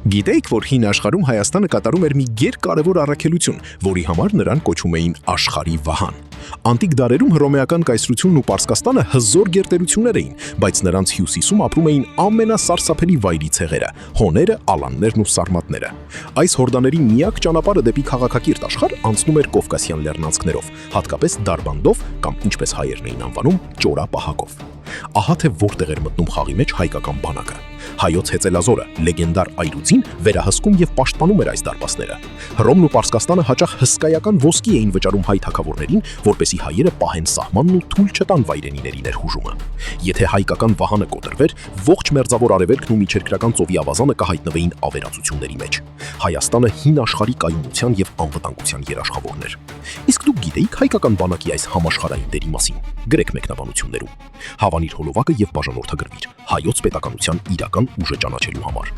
Գիտեիք, որ հին աշխարհում Հայաստանը կատարում էր մի գերկարևոր առաքելություն, որի համար նրան կոչում էին աշխարհի վահան։ Անտիկ դարերում հռոմեական կայսրությունն ու Պարսկաստանը հզոր գերտերություններ էին, բայց նրանց հյուսիսում ապրում էին ամենասարսափելի վայրի ցեղերը՝ հոները, ալաններն ու սարմատները։ Այս հորդաների միակ ճանապարհը դեպի քաղաքակիրթ աշխարհ անցնում էր Կովկասյան լեռնանցքներով, հատկապես Դարբանդով կամ ինչպես հայերն էին անվանում՝ ճորապահակով։ Ահա թե որտեղ էր մտնում խաղի մեջ հայկական բանակը։ Հայոց հեծելազորը, լեգենդար այրուձին, վերահսկում եւ պաշտպանում էր այս դարպասները։ Հռոմն ու Պարսկաստանը հաճախ հսկայական ոսկի էին վճարում հայ թագավորներին, որպեսզի հայերը պահեն սահմանն ու թույլ չտան վայրենիների ներխուժումը։ Եթե հայկական վահանը կոտրվեր, ողջ մերձավոր արևելքն ու միջերկրական ծովի ավազանը կհայտնվեին ավերածությունների մեջ։ Հայաստանը հին աշխարհի կայունության եւ անվտանգության երաշխավորն էր։ Իսկ դուք գիտեիք հայկական բանակի այս համաշխարհային դերի մասին։ Գրեք մեկնաբանություններում։ Հավանիր հոլովակը եւ բաժանորդագրվիր հայոց պետականության իրական ուժը ճանաչելու համար։